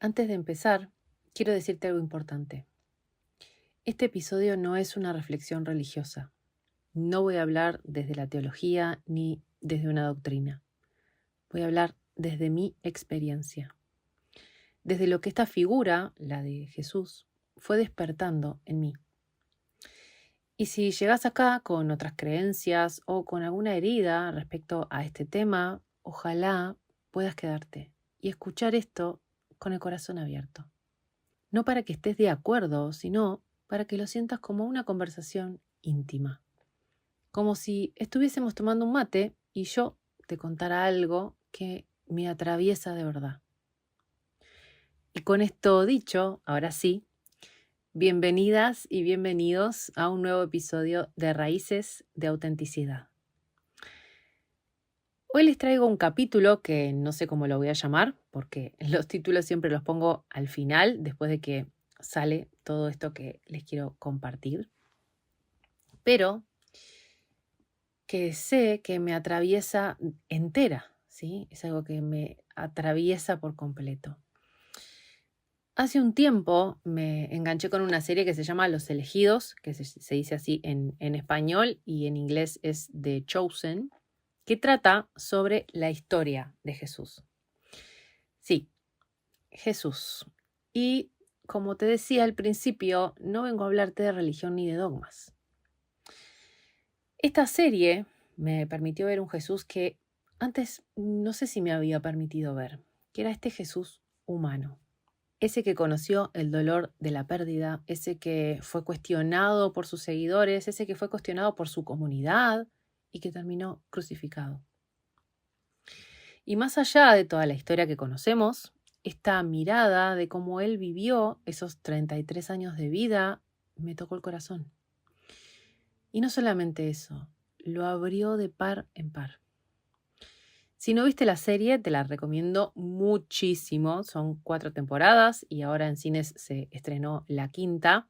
Antes de empezar, quiero decirte algo importante. Este episodio no es una reflexión religiosa. No voy a hablar desde la teología ni desde una doctrina. Voy a hablar desde mi experiencia. Desde lo que esta figura, la de Jesús, fue despertando en mí. Y si llegas acá con otras creencias o con alguna herida respecto a este tema, ojalá puedas quedarte y escuchar esto con el corazón abierto. No para que estés de acuerdo, sino para que lo sientas como una conversación íntima. Como si estuviésemos tomando un mate y yo te contara algo que me atraviesa de verdad. Y con esto dicho, ahora sí, bienvenidas y bienvenidos a un nuevo episodio de Raíces de Autenticidad. Hoy les traigo un capítulo que no sé cómo lo voy a llamar, porque los títulos siempre los pongo al final, después de que sale todo esto que les quiero compartir. Pero que sé que me atraviesa entera, ¿sí? Es algo que me atraviesa por completo. Hace un tiempo me enganché con una serie que se llama Los Elegidos, que se dice así en español y en inglés es The Chosen, que trata sobre la historia de Jesús. Sí, Jesús. Y como te decía al principio, no vengo a hablarte de religión ni de dogmas. Esta serie me permitió ver un Jesús que antes no sé si me había permitido ver, que era este Jesús humano. Ese que conoció el dolor de la pérdida, ese que fue cuestionado por sus seguidores, ese que fue cuestionado por su comunidad y que terminó crucificado. Y más allá de toda la historia que conocemos, esta mirada de cómo él vivió esos 33 años de vida me tocó el corazón. Y no solamente eso, lo abrió de par en par. Si no viste la serie, te la recomiendo muchísimo. Son 4 temporadas y ahora en cines se estrenó la quinta.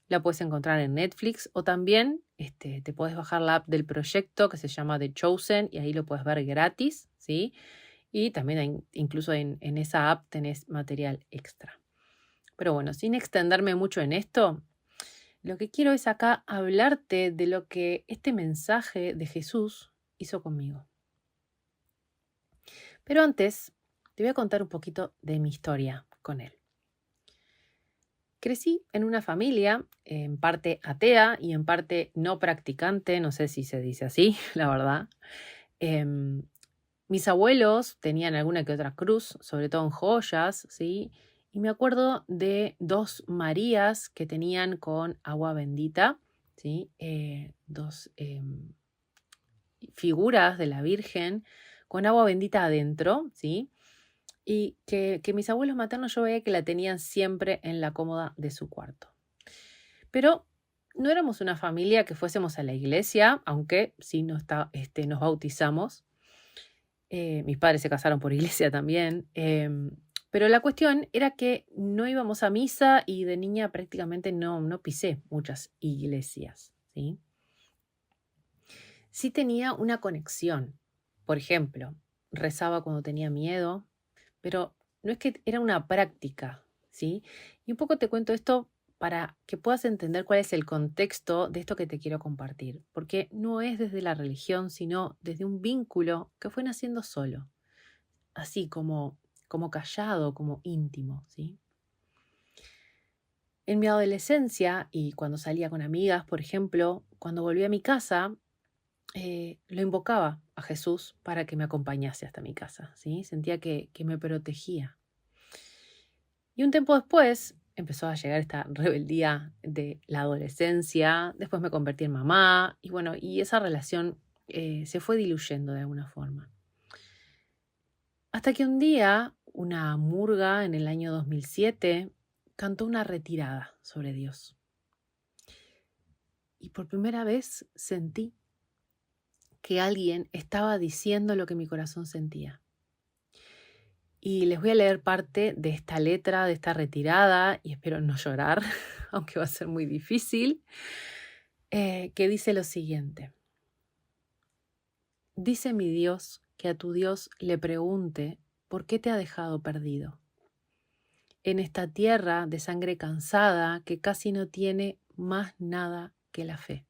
La puedes encontrar en Netflix o también te puedes bajar la app del proyecto que se llama The Chosen y ahí lo puedes ver gratis, ¿sí? Y también incluso en esa app tenés material extra. Pero bueno, sin extenderme mucho en esto, lo que quiero es acá hablarte de lo que este mensaje de Jesús hizo conmigo. Pero antes, te voy a contar un poquito de mi historia con él. Crecí en una familia en parte atea y en parte no practicante, no sé si se dice así, la verdad. Mis abuelos tenían alguna que otra cruz, sobre todo en joyas, ¿sí? Y me acuerdo de 2 Marías que tenían con agua bendita, ¿sí? Dos figuras de la Virgen con agua bendita adentro, ¿sí? Y que mis abuelos maternos yo veía que la tenían siempre en la cómoda de su cuarto. Pero no éramos una familia que fuésemos a la iglesia, aunque sí nos bautizamos. Mis padres se casaron por iglesia también. Pero la cuestión era que no íbamos a misa y de niña prácticamente no pisé muchas iglesias, ¿sí? Sí tenía una conexión. Por ejemplo, rezaba cuando tenía miedo, pero no es que era una práctica, ¿sí? Y un poco te cuento esto para que puedas entender cuál es el contexto de esto que te quiero compartir, porque no es desde la religión, sino desde un vínculo que fue naciendo solo, así como callado, como íntimo, ¿sí? En mi adolescencia y cuando salía con amigas, por ejemplo, cuando volví a mi casa, lo invocaba a Jesús para que me acompañase hasta mi casa, ¿sí? Sentía que me protegía. Y un tiempo después empezó a llegar esta rebeldía de la adolescencia, después me convertí en mamá y bueno, y esa relación se fue diluyendo de alguna forma. Hasta que un día una murga en el año 2007 cantó una retirada sobre Dios. Y por primera vez sentí que alguien estaba diciendo lo que mi corazón sentía. Y les voy a leer parte de esta letra, de esta retirada, y espero no llorar, aunque va a ser muy difícil, que dice lo siguiente. Dice mi Dios que a tu Dios le pregunte por qué te ha dejado perdido. en esta tierra de sangre cansada que casi no tiene más nada que la fe.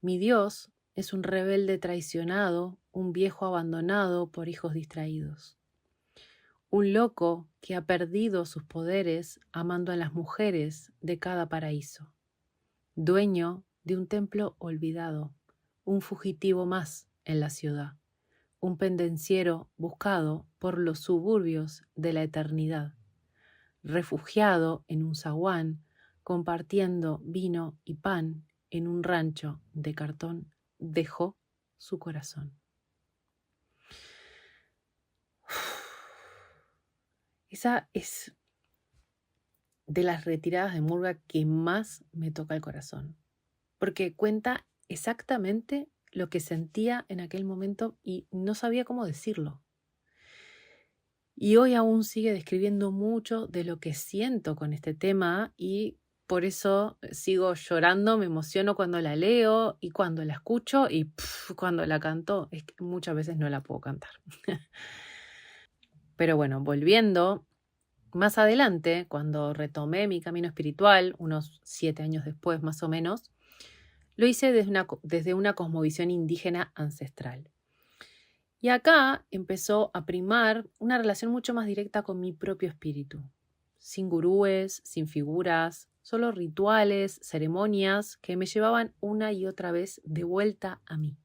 Mi Dios es un rebelde traicionado, un viejo abandonado por hijos distraídos. Un loco que ha perdido sus poderes amando a las mujeres de cada paraíso. Dueño de un templo olvidado, un fugitivo más en la ciudad, un pendenciero buscado por los suburbios de la eternidad, refugiado en un zaguán, compartiendo vino y pan en un rancho de cartón, dejó su corazón. Esa es de las retiradas de Murga que más me toca el corazón, porque cuenta exactamente lo que sentía en aquel momento y no sabía cómo decirlo. Y hoy aún sigue describiendo mucho de lo que siento con este tema y por eso sigo llorando, me emociono cuando la leo y cuando la escucho y cuando la canto, es que muchas veces no la puedo cantar. Pero bueno, volviendo, más adelante, cuando retomé mi camino espiritual, unos 7 años después más o menos, lo hice desde una cosmovisión indígena ancestral. Y acá empezó a primar una relación mucho más directa con mi propio espíritu, sin gurúes, sin figuras, solo rituales, ceremonias que me llevaban una y otra vez de vuelta a mí.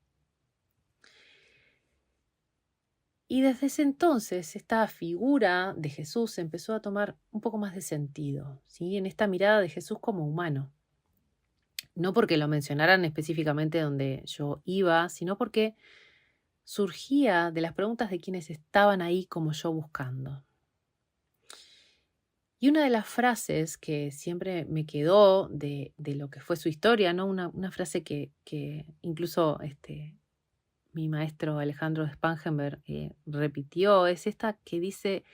Y desde ese entonces esta figura de Jesús empezó a tomar un poco más de sentido, ¿sí? En esta mirada de Jesús como humano. No porque lo mencionaran específicamente donde yo iba, sino porque surgía de las preguntas de quienes estaban ahí como yo buscando. Y una de las frases que siempre me quedó de lo que fue su historia, ¿no? Una frase que incluso mi maestro Alejandro Spangenberg repitió, es esta que dice: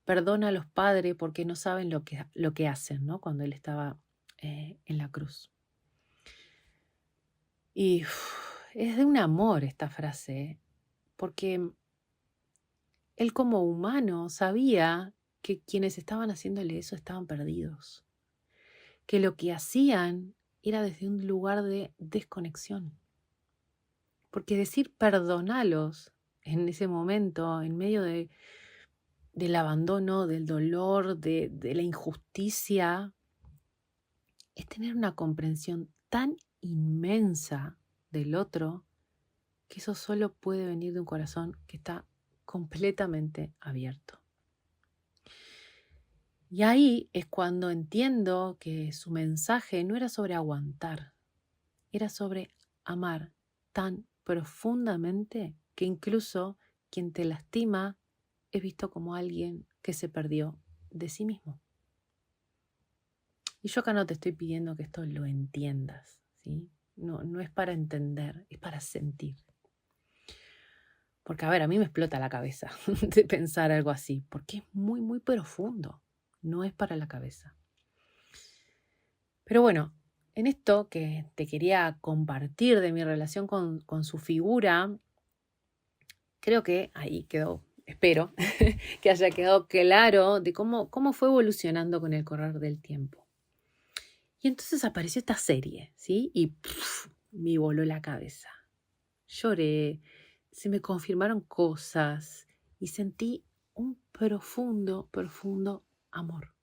perdona a los padres porque no saben lo que hacen, ¿no? Cuando él estaba en la cruz. Y es de un amor esta frase, porque él como humano sabía que quienes estaban haciéndole eso estaban perdidos, que lo que hacían era desde un lugar de desconexión. Porque decir perdonalos en ese momento, en medio del abandono, del dolor, de la injusticia, es tener una comprensión tan inmensa del otro que eso solo puede venir de un corazón que está completamente abierto. Y ahí es cuando entiendo que su mensaje no era sobre aguantar, era sobre amar tan profundamente que incluso quien te lastima es visto como alguien que se perdió de sí mismo. Y yo acá no te estoy pidiendo que esto lo entiendas, ¿sí? No es para entender, es para sentir. Porque, a ver, a mí me explota la cabeza de pensar algo así, porque es muy, muy profundo. No es para la cabeza. Pero bueno, en esto que te quería compartir de mi relación con su figura, creo que ahí quedó, espero, que haya quedado claro de cómo fue evolucionando con el correr del tiempo. Y entonces apareció esta serie, ¿sí? Y me voló la cabeza. Lloré, se me confirmaron cosas y sentí un profundo, profundo amor.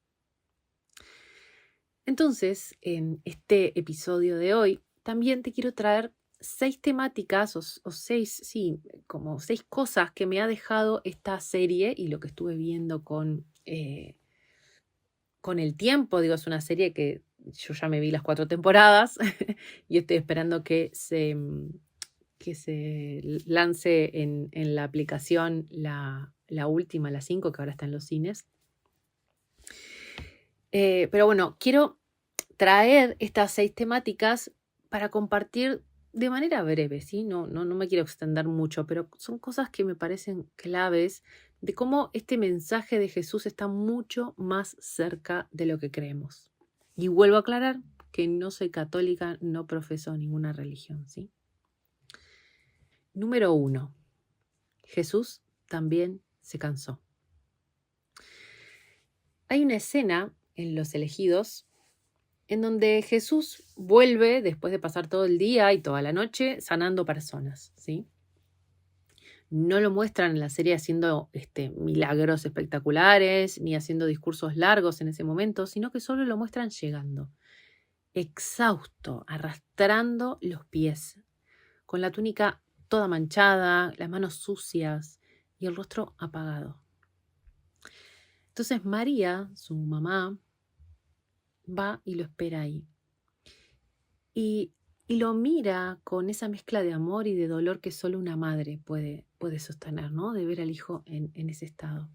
Entonces, en este episodio de hoy, también te quiero traer 6 temáticas o 6, sí, como 6 cosas que me ha dejado esta serie y lo que estuve viendo con el tiempo. Digo, es una serie que yo ya me vi las 4 temporadas y estoy esperando que se lance en la aplicación la última, la 5, que ahora está en los cines. Pero bueno, quiero traer estas 6 temáticas para compartir de manera breve, ¿sí? No me quiero extender mucho, pero son cosas que me parecen claves de cómo este mensaje de Jesús está mucho más cerca de lo que creemos. Y vuelvo a aclarar que no soy católica, no profeso ninguna religión, ¿sí? Número 1. Jesús también se cansó. Hay una escena en Los Elegidos en donde Jesús vuelve después de pasar todo el día y toda la noche sanando personas, ¿sí? No lo muestran en la serie haciendo milagros espectaculares ni haciendo discursos largos en ese momento, sino que solo lo muestran llegando, exhausto, arrastrando los pies, con la túnica toda manchada, las manos sucias y el rostro apagado. Entonces María, su mamá, va y lo espera ahí. Y lo mira con esa mezcla de amor y de dolor que solo una madre puede sostener, ¿no? De ver al hijo en ese estado.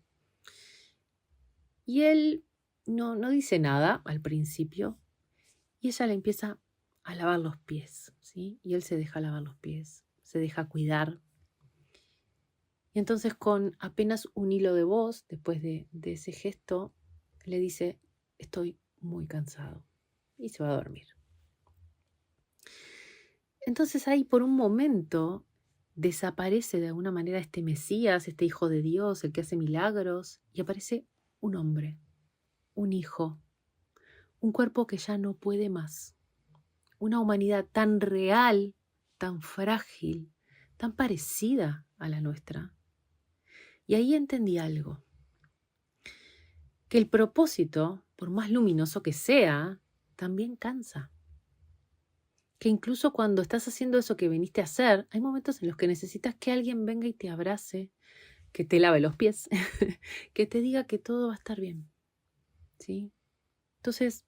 Y él no dice nada al principio y ella le empieza a lavar los pies, ¿sí? Y él se deja lavar los pies, se deja cuidar. Y entonces con apenas un hilo de voz, después de ese gesto, le dice, estoy muy cansado, y se va a dormir. Entonces ahí por un momento desaparece de alguna manera este Mesías, este Hijo de Dios, el que hace milagros, y aparece un hombre, un hijo, un cuerpo que ya no puede más, una humanidad tan real, tan frágil, tan parecida a la nuestra. Y ahí entendí algo, que el propósito, por más luminoso que sea, también cansa. Que incluso cuando estás haciendo eso que viniste a hacer, hay momentos en los que necesitas que alguien venga y te abrace, que te lave los pies, que te diga que todo va a estar bien, ¿sí? Entonces,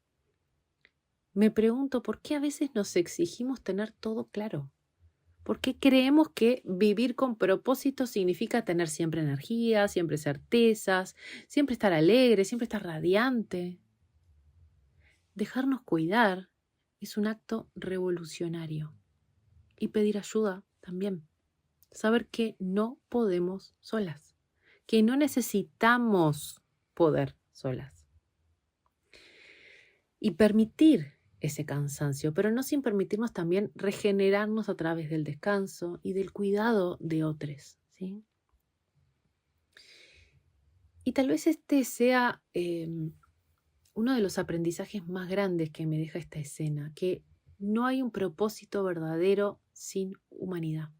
me pregunto por qué a veces nos exigimos tener todo claro. ¿Por qué creemos que vivir con propósito significa tener siempre energía, siempre certezas, siempre estar alegre, siempre estar radiante? Dejarnos cuidar es un acto revolucionario. Y pedir ayuda también. Saber que no podemos solas, que no necesitamos poder solas. Y permitir ese cansancio, pero no sin permitirnos también regenerarnos a través del descanso y del cuidado de otros, ¿sí? Y tal vez este sea uno de los aprendizajes más grandes que me deja esta escena, que no hay un propósito verdadero sin humanidad.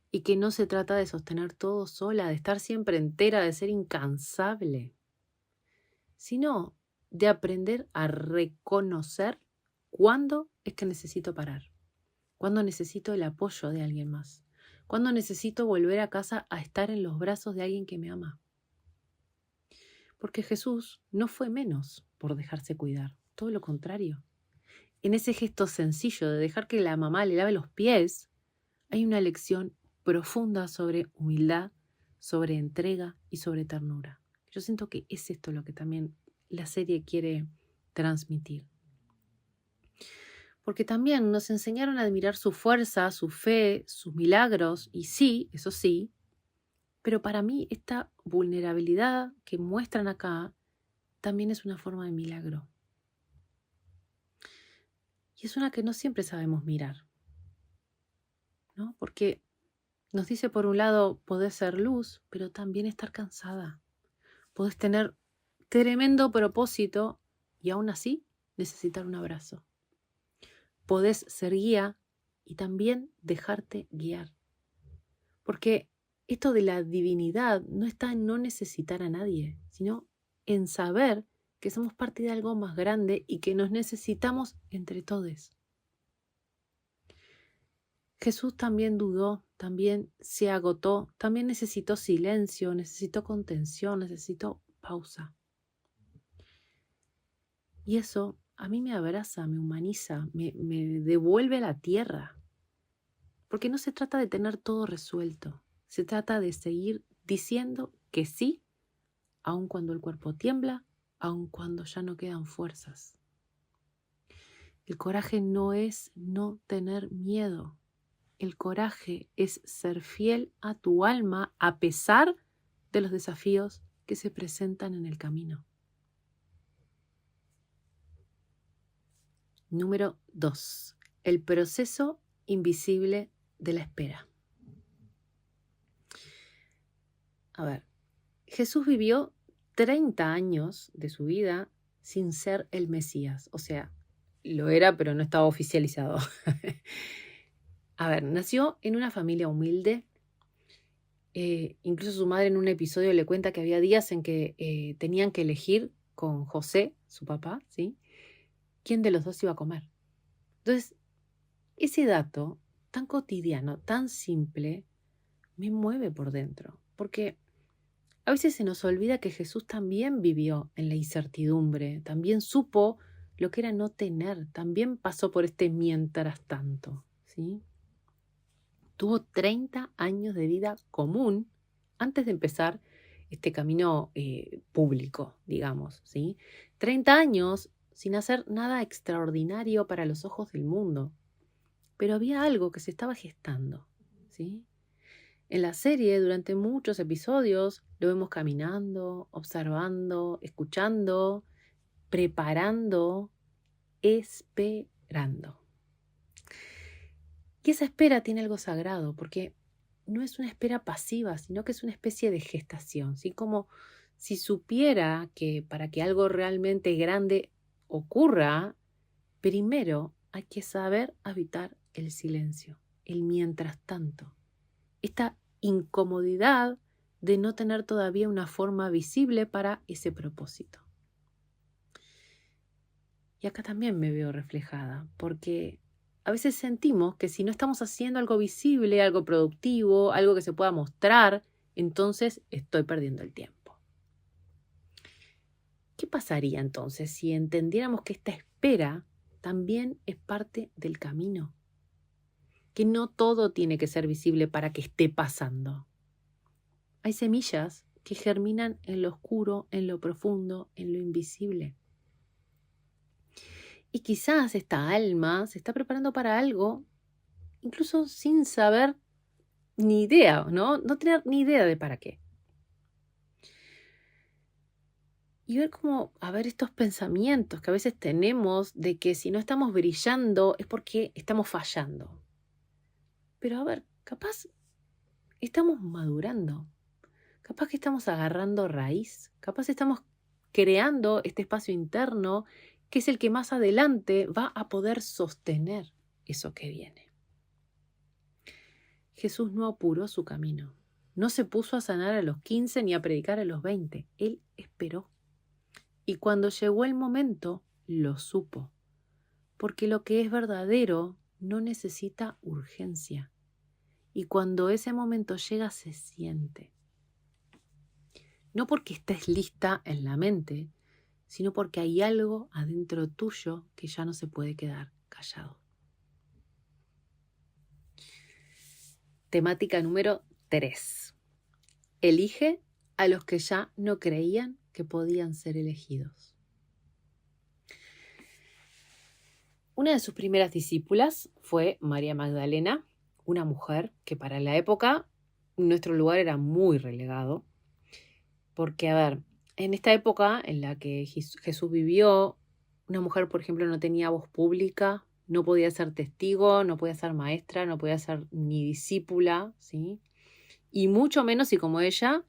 Y que no se trata de sostener todo sola, de estar siempre entera, de ser incansable, sino de aprender a reconocer cuándo es que necesito parar, cuándo necesito el apoyo de alguien más, cuándo necesito volver a casa a estar en los brazos de alguien que me ama. Porque Jesús no fue menos por dejarse cuidar, todo lo contrario. En ese gesto sencillo de dejar que la mamá le lave los pies, hay una lección profunda sobre humildad, sobre entrega y sobre ternura. Yo siento que es esto lo que también la serie quiere transmitir. Porque también nos enseñaron a admirar su fuerza, su fe, sus milagros, y sí, eso sí, pero para mí esta vulnerabilidad que muestran acá también es una forma de milagro. Y es una que no siempre sabemos mirar, ¿no? Porque nos dice por un lado, podés ser luz, pero también estar cansada. Podés tener tremendo propósito y aún así necesitar un abrazo. Podés ser guía y también dejarte guiar. Porque esto de la divinidad no está en no necesitar a nadie, sino en saber que somos parte de algo más grande y que nos necesitamos entre todos. Jesús también dudó, también se agotó, también necesitó silencio, necesitó contención, necesitó pausa. Y eso a mí me abraza, me humaniza, me devuelve a la tierra. Porque no se trata de tener todo resuelto, se trata de seguir diciendo que sí, aun cuando el cuerpo tiembla, aun cuando ya no quedan fuerzas. El coraje no es no tener miedo. El coraje es ser fiel a tu alma a pesar de los desafíos que se presentan en el camino. Número 2. El proceso invisible de la espera. A ver, Jesús vivió 30 años de su vida sin ser el Mesías. O sea, lo era, pero no estaba oficializado. A ver, nació en una familia humilde. Incluso su madre en un episodio le cuenta que había días en que tenían que elegir con José, su papá, ¿sí? ¿Quién de los dos iba a comer? Entonces, ese dato tan cotidiano, tan simple, me mueve por dentro. Porque a veces se nos olvida que Jesús también vivió en la incertidumbre, también supo lo que era no tener, también pasó por este mientras tanto, ¿sí? Tuvo 30 años de vida común antes de empezar este camino público, digamos, ¿sí? 30 años sin hacer nada extraordinario para los ojos del mundo. Pero había algo que se estaba gestando, ¿sí? En la serie, durante muchos episodios, lo vemos caminando, observando, escuchando, preparando, esperando. Y esa espera tiene algo sagrado, porque no es una espera pasiva, sino que es una especie de gestación, ¿sí? Como si supiera que para que algo realmente grande ocurra, primero hay que saber habitar el silencio, el mientras tanto. Esta incomodidad de no tener todavía una forma visible para ese propósito. Y acá también me veo reflejada, porque a veces sentimos que si no estamos haciendo algo visible, algo productivo, algo que se pueda mostrar, entonces estoy perdiendo el tiempo. ¿Qué pasaría entonces si entendiéramos que esta espera también es parte del camino? Que no todo tiene que ser visible para que esté pasando. Hay semillas que germinan en lo oscuro, en lo profundo, en lo invisible. Y quizás esta alma se está preparando para algo, incluso sin saber ni idea, ¿no? No tener ni idea de para qué. Y ver cómo, a ver, estos pensamientos que a veces tenemos de que si no estamos brillando es porque estamos fallando. Pero a ver, capaz estamos madurando. Capaz que estamos agarrando raíz. Capaz estamos creando este espacio interno que es el que más adelante va a poder sostener eso que viene. Jesús no apuró su camino. No se puso a sanar a los 15 ni a predicar a los 20. Él esperó. Y cuando llegó el momento, lo supo. Porque lo que es verdadero no necesita urgencia. Y cuando ese momento llega, se siente. No porque estés lista en la mente, sino porque hay algo adentro tuyo que ya no se puede quedar callado. Temática número 3. Elige a los que ya no creían que podían ser elegidos. Una de sus primeras discípulas fue María Magdalena, una mujer que para la época nuestro lugar era muy relegado. Porque, a ver, en esta época en la que Jesús vivió, una mujer, por ejemplo, no tenía voz pública, no podía ser testigo, no podía ser maestra, no podía ser ni discípula, ¿sí? Y mucho menos si como ella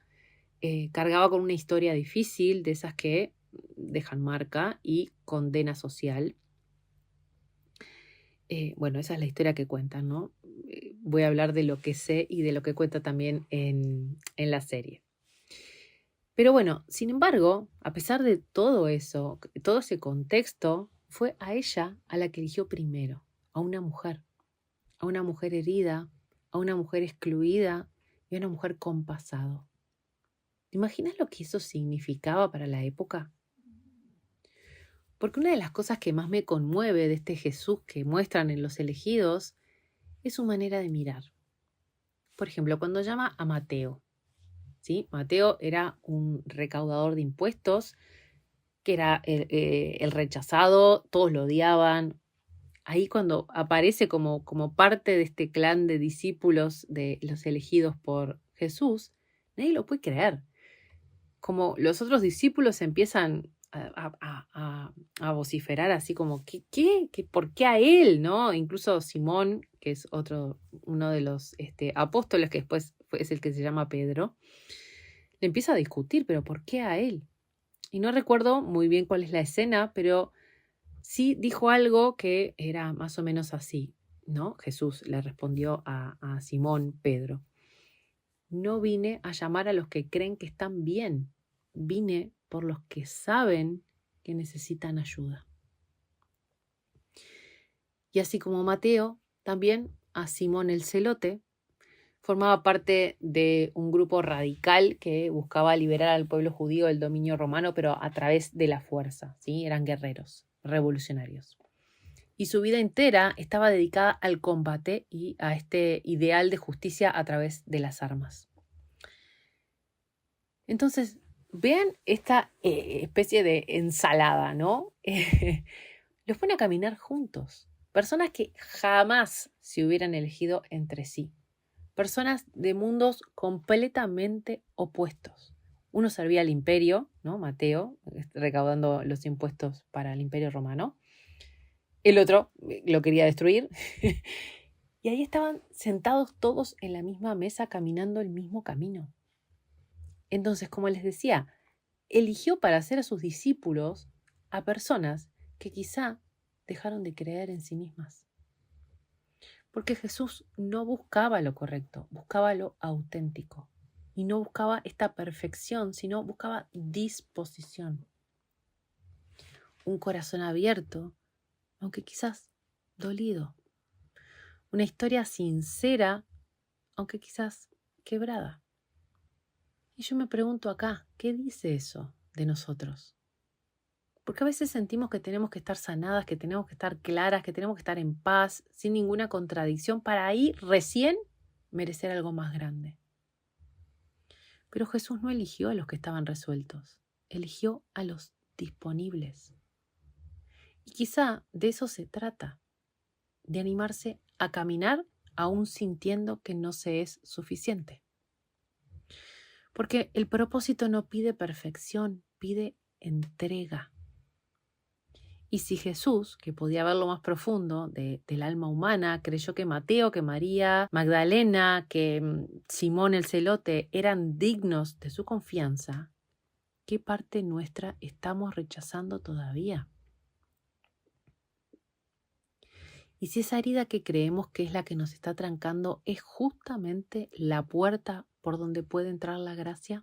cargaba con una historia difícil, de esas que dejan marca y condena social. Bueno, esa es la historia que cuentan, ¿no? Voy a hablar de lo que sé y de lo que cuenta también en la serie. Pero bueno, sin embargo, a pesar de todo eso, todo ese contexto, fue a ella a la que eligió primero, a una mujer herida, a una mujer excluida y a una mujer con pasado. ¿Te imaginas lo que eso significaba para la época? Porque una de las cosas que más me conmueve de este Jesús que muestran en Los Elegidos es su manera de mirar. Por ejemplo, cuando llama a Mateo, ¿sí? Mateo era un recaudador de impuestos, que era el rechazado, todos lo odiaban. Ahí cuando aparece como parte de este clan de discípulos de los elegidos por Jesús, nadie lo puede creer. Como los otros discípulos empiezan a vociferar así como, ¿qué? ¿Por qué a él? ¿No? Incluso Simón, que es uno de los apóstoles, que después es el que se llama Pedro, le empieza a discutir, pero ¿por qué a él? Y no recuerdo muy bien cuál es la escena, pero sí dijo algo que era más o menos así, ¿no? Jesús le respondió a Simón Pedro: no vine a llamar a los que creen que están bien, vine por los que saben que necesitan ayuda. Y así como Mateo, también a Simón el Celote, formaba parte de un grupo radical que buscaba liberar al pueblo judío del dominio romano, pero a través de la fuerza, ¿sí? Eran guerreros, revolucionarios. Y su vida entera estaba dedicada al combate y a este ideal de justicia a través de las armas. Entonces, vean esta especie de ensalada, ¿no? Los pone a caminar juntos. Personas que jamás se hubieran elegido entre sí. Personas de mundos completamente opuestos. Uno servía al imperio, ¿no? Mateo, recaudando los impuestos para el imperio romano. El otro lo quería destruir. Y ahí estaban sentados todos en la misma mesa caminando el mismo camino. Entonces, como les decía, eligió para hacer a sus discípulos a personas que quizá dejaron de creer en sí mismas. Porque Jesús no buscaba lo correcto, buscaba lo auténtico. Y no buscaba esta perfección, sino buscaba disposición. Un corazón abierto, aunque quizás dolido. Una historia sincera, aunque quizás quebrada. Y yo me pregunto acá, ¿qué dice eso de nosotros? Porque a veces sentimos que tenemos que estar sanadas, que tenemos que estar claras, que tenemos que estar en paz, sin ninguna contradicción, para ahí recién merecer algo más grande. Pero Jesús no eligió a los que estaban resueltos, eligió a los disponibles. Y quizá de eso se trata, de animarse a caminar aún sintiendo que no se es suficiente. Porque el propósito no pide perfección, pide entrega. Y si Jesús, que podía ver lo más profundo del alma humana, creyó que Mateo, que María Magdalena, que Simón el Celote eran dignos de su confianza, ¿qué parte nuestra estamos rechazando todavía? Y si esa herida que creemos que es la que nos está trancando es justamente la puerta por donde puede entrar la gracia.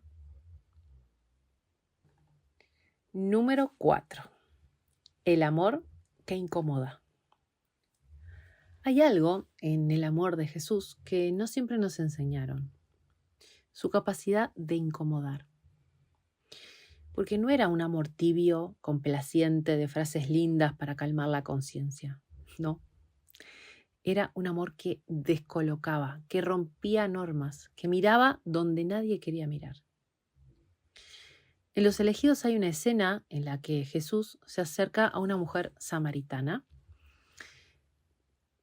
Número 4. El amor que incomoda. Hay algo en el amor de Jesús que no siempre nos enseñaron. Su capacidad de incomodar. Porque no era un amor tibio, complaciente, de frases lindas para calmar la conciencia. No. Era un amor que descolocaba, que rompía normas, que miraba donde nadie quería mirar. En Los Elegidos hay una escena en la que Jesús se acerca a una mujer samaritana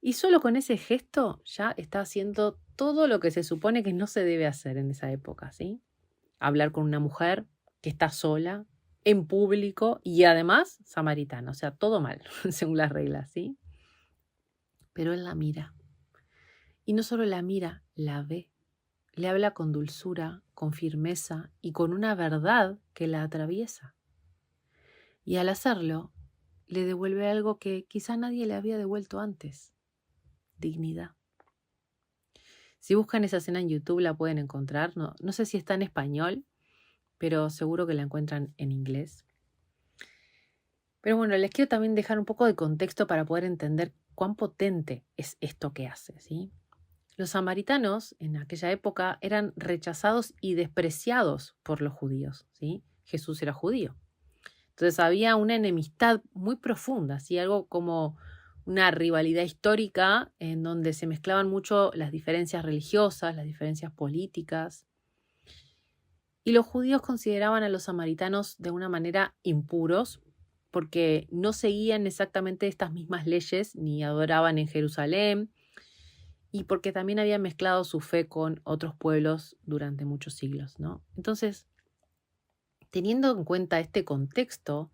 y solo con ese gesto ya está haciendo todo lo que se supone que no se debe hacer en esa época, ¿sí? Hablar con una mujer que está sola, en público y además samaritana, o sea, todo mal, según las reglas, ¿sí? Pero él la mira. Y no solo la mira, la ve. Le habla con dulzura, con firmeza y con una verdad que la atraviesa. Y al hacerlo, le devuelve algo que quizá nadie le había devuelto antes: dignidad. Si buscan esa escena en YouTube la pueden encontrar. No sé si está en español, pero seguro que la encuentran en inglés. Pero bueno, les quiero también dejar un poco de contexto para poder entender cuán potente es esto que hace, ¿sí? Los samaritanos en aquella época eran rechazados y despreciados por los judíos, ¿sí? Jesús era judío. Entonces había una enemistad muy profunda, ¿sí? Algo como una rivalidad histórica en donde se mezclaban mucho las diferencias religiosas, las diferencias políticas. Y los judíos consideraban a los samaritanos de una manera impuros porque no seguían exactamente estas mismas leyes ni adoraban en Jerusalén, y porque también habían mezclado su fe con otros pueblos durante muchos siglos, ¿no? Entonces, teniendo en cuenta este contexto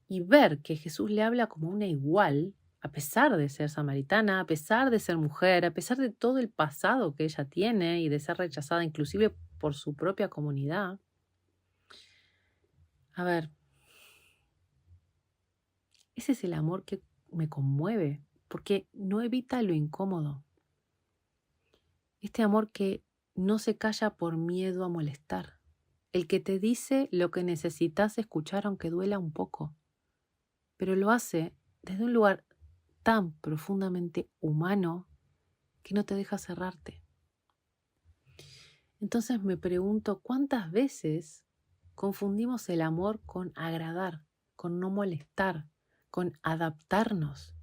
y ver que Jesús le habla como una igual, a pesar de ser samaritana, a pesar de ser mujer, a pesar de todo el pasado que ella tiene y de ser rechazada inclusive por su propia comunidad, A ver, ese es el amor que me conmueve, porque no evita lo incómodo. Este amor que no se calla por miedo a molestar. El que te dice lo que necesitas escuchar aunque duela un poco. Pero lo hace desde un lugar tan profundamente humano que no te deja cerrarte. Entonces me pregunto, ¿cuántas veces confundimos el amor con agradar, con no molestar, con adaptarnos?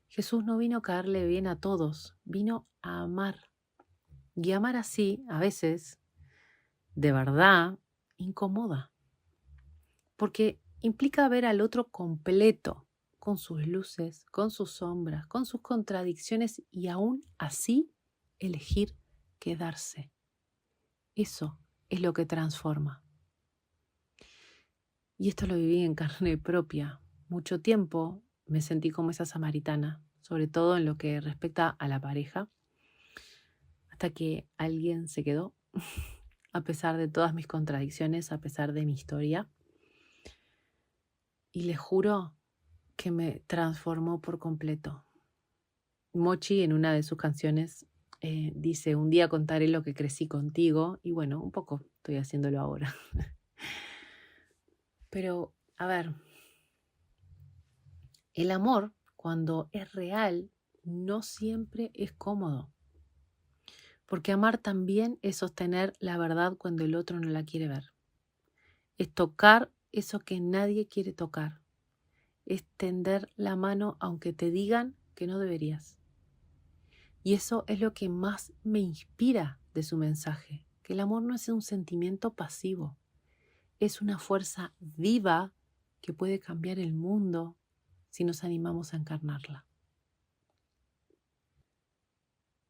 Jesús no vino a caerle bien a todos, vino a amar. Y amar así, a veces, de verdad, incomoda. Porque implica ver al otro completo, con sus luces, con sus sombras, con sus contradicciones y aún así elegir quedarse. Eso es lo que transforma. Y esto lo viví en carne propia. Mucho tiempo me sentí como esa samaritana, sobre todo en lo que respecta a la pareja, hasta que alguien se quedó, a pesar de todas mis contradicciones, a pesar de mi historia. Y les juro que me transformó por completo. Mochi en una de sus canciones dice, un día contaré lo que crecí contigo, y bueno, un poco estoy haciéndolo ahora. Pero, a ver, el amor, cuando es real, no siempre es cómodo. Porque amar también es sostener la verdad cuando el otro no la quiere ver. Es tocar eso que nadie quiere tocar. Es tender la mano aunque te digan que no deberías. Y eso es lo que más me inspira de su mensaje, que el amor no es un sentimiento pasivo, es una fuerza viva que puede cambiar el mundo si nos animamos a encarnarla.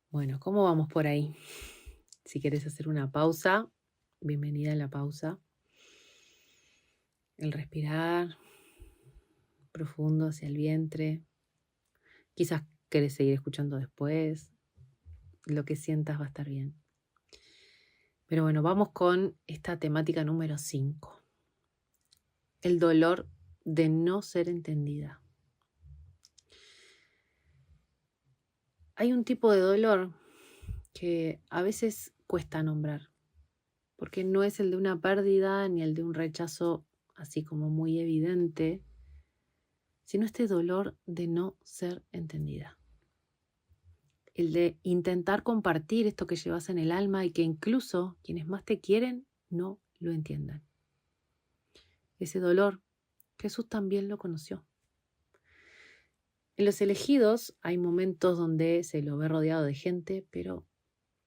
Bueno, ¿cómo vamos por ahí? Si quieres hacer una pausa, bienvenida a la pausa. El respirar profundo hacia el vientre. Quizás querés seguir escuchando después. Lo que sientas va a estar bien. Pero bueno, vamos con esta temática número 5. El dolor de no ser entendida. Hay un tipo de dolor que a veces cuesta nombrar, porque no es el de una pérdida ni el de un rechazo así como muy evidente, sino este dolor de no ser entendida. El de intentar compartir esto que llevas en el alma y que incluso quienes más te quieren no lo entiendan. Ese dolor, Jesús también lo conoció. En Los Elegidos hay momentos donde se lo ve rodeado de gente, pero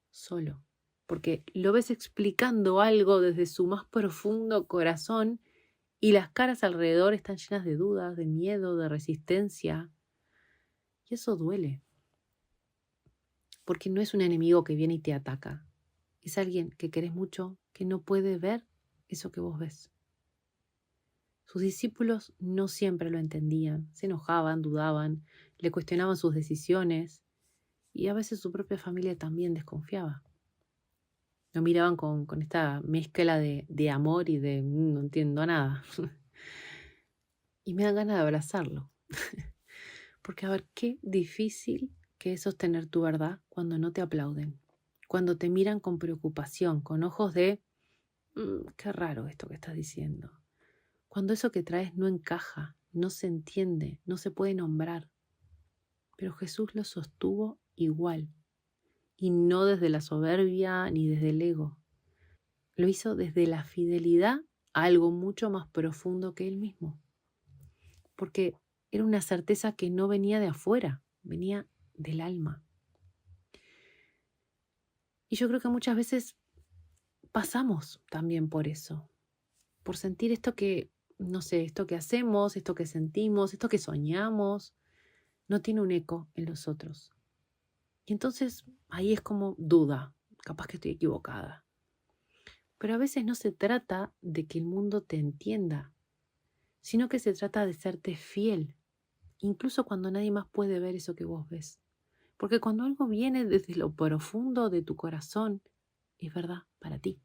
solo, porque lo ves explicando algo desde su más profundo corazón y las caras alrededor están llenas de dudas, de miedo, de resistencia. Y eso duele, porque no es un enemigo que viene y te ataca. Es alguien que querés mucho, que no puede ver eso que vos ves. Sus discípulos no siempre lo entendían, se enojaban, dudaban, le cuestionaban sus decisiones y a veces su propia familia también desconfiaba. Lo miraban con esta mezcla de amor y de no entiendo nada. Y me dan ganas de abrazarlo. Porque a ver, qué difícil que es sostener tu verdad cuando no te aplauden. Cuando te miran con preocupación, con ojos de, qué raro esto que estás diciendo. Cuando eso que traes no encaja, no se entiende, no se puede nombrar. Pero Jesús lo sostuvo igual. Y no desde la soberbia ni desde el ego. Lo hizo desde la fidelidad a algo mucho más profundo que él mismo. Porque era una certeza que no venía de afuera, venía del alma. Y yo creo que muchas veces pasamos también por eso, por sentir esto que, no sé, esto que hacemos, esto que sentimos, esto que soñamos, no tiene un eco en los otros. Y entonces ahí es como duda, capaz que estoy equivocada. Pero a veces no se trata de que el mundo te entienda, sino que se trata de serte fiel, incluso cuando nadie más puede ver eso que vos ves. Porque cuando algo viene desde lo profundo de tu corazón, es verdad para ti.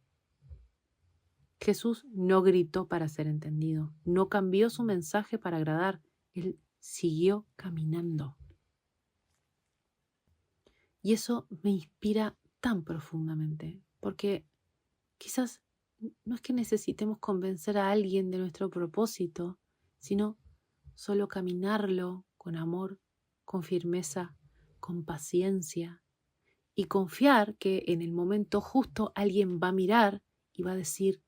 Jesús no gritó para ser entendido, no cambió su mensaje para agradar, Él siguió caminando. Y eso me inspira tan profundamente, porque quizás no es que necesitemos convencer a alguien de nuestro propósito, sino solo caminarlo con amor, con firmeza, con paciencia y confiar que en el momento justo alguien va a mirar y va a decir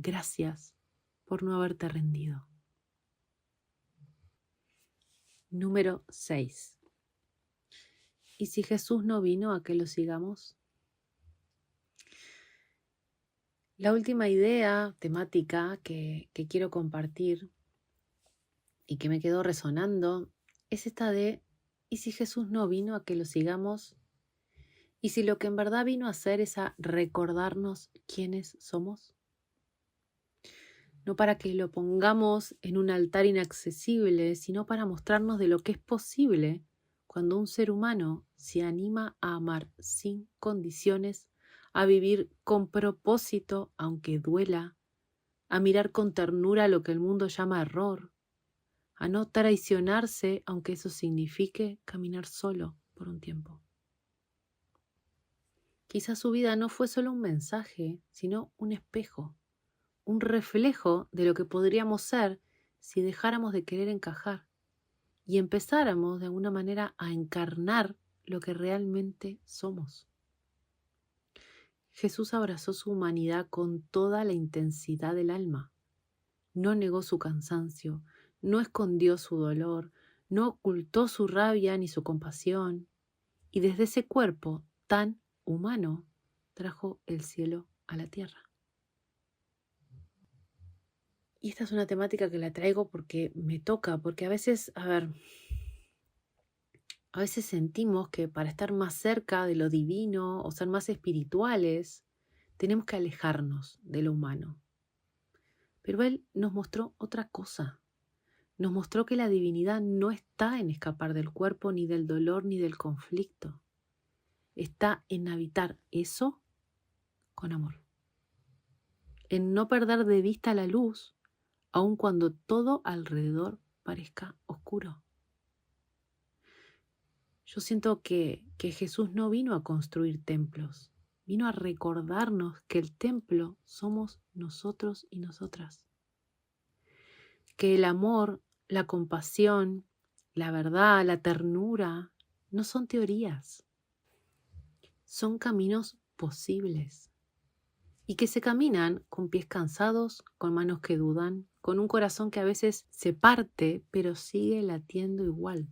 gracias por no haberte rendido. Número 6. ¿Y si Jesús no vino a que lo sigamos? La última idea temática que quiero compartir y que me quedó resonando es esta de ¿y si Jesús no vino a que lo sigamos? ¿Y si lo que en verdad vino a hacer es a recordarnos quiénes somos? No para que lo pongamos en un altar inaccesible, sino para mostrarnos de lo que es posible cuando un ser humano se anima a amar sin condiciones, a vivir con propósito aunque duela, a mirar con ternura lo que el mundo llama error, a no traicionarse aunque eso signifique caminar solo por un tiempo. Quizás su vida no fue solo un mensaje, sino un espejo, un reflejo de lo que podríamos ser si dejáramos de querer encajar y empezáramos de alguna manera a encarnar lo que realmente somos. Jesús abrazó su humanidad con toda la intensidad del alma. No negó su cansancio, no escondió su dolor, no ocultó su rabia ni su compasión, y desde ese cuerpo tan humano trajo el cielo a la tierra. Y esta es una temática que la traigo porque me toca, porque a veces, a veces sentimos que para estar más cerca de lo divino o ser más espirituales, tenemos que alejarnos de lo humano. Pero Él nos mostró otra cosa. Nos mostró que la divinidad no está en escapar del cuerpo, ni del dolor, ni del conflicto. Está en habitar eso con amor. En no perder de vista la luz, aun cuando todo alrededor parezca oscuro. Yo siento que Jesús no vino a construir templos, vino a recordarnos que el templo somos nosotros y nosotras. Que el amor, la compasión, la verdad, la ternura, no son teorías, son caminos posibles. Y que se caminan con pies cansados, con manos que dudan, con un corazón que a veces se parte, pero sigue latiendo igual.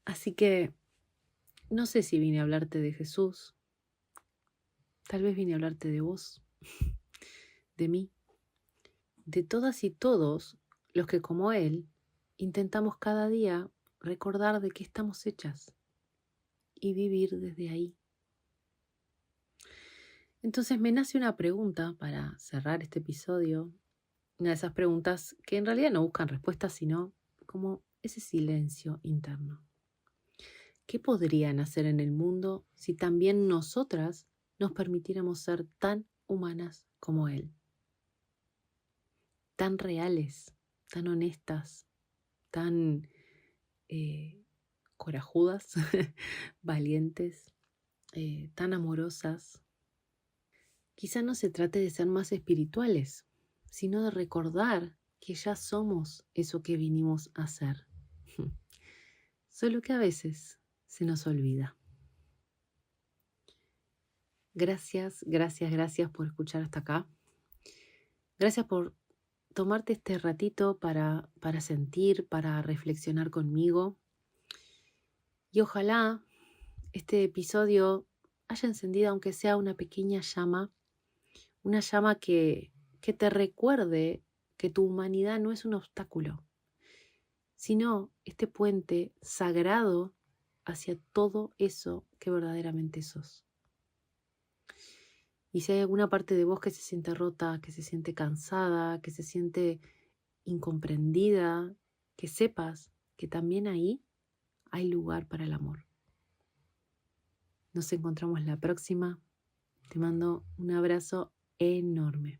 Así que no sé si vine a hablarte de Jesús, tal vez vine a hablarte de vos, de mí, de todas y todos los que como Él intentamos cada día recordar de qué estamos hechas y vivir desde ahí. Entonces me nace una pregunta para cerrar este episodio, una de esas preguntas que en realidad no buscan respuestas, sino como ese silencio interno. ¿Qué podrían hacer en el mundo si también nosotras nos permitiéramos ser tan humanas como Él? Tan reales, tan honestas, tan corajudas, valientes, tan amorosas. Quizá no se trate de ser más espirituales, sino de recordar que ya somos eso que vinimos a ser. Solo que a veces se nos olvida. Gracias, gracias, gracias por escuchar hasta acá. Gracias por tomarte este ratito para sentir, para reflexionar conmigo. Y ojalá este episodio haya encendido, aunque sea una pequeña llama, una llama que te recuerde que tu humanidad no es un obstáculo, sino este puente sagrado hacia todo eso que verdaderamente sos. Y si hay alguna parte de vos que se siente rota, que se siente cansada, que se siente incomprendida, que sepas que también ahí hay lugar para el amor. Nos encontramos la próxima. Te mando un abrazo enorme.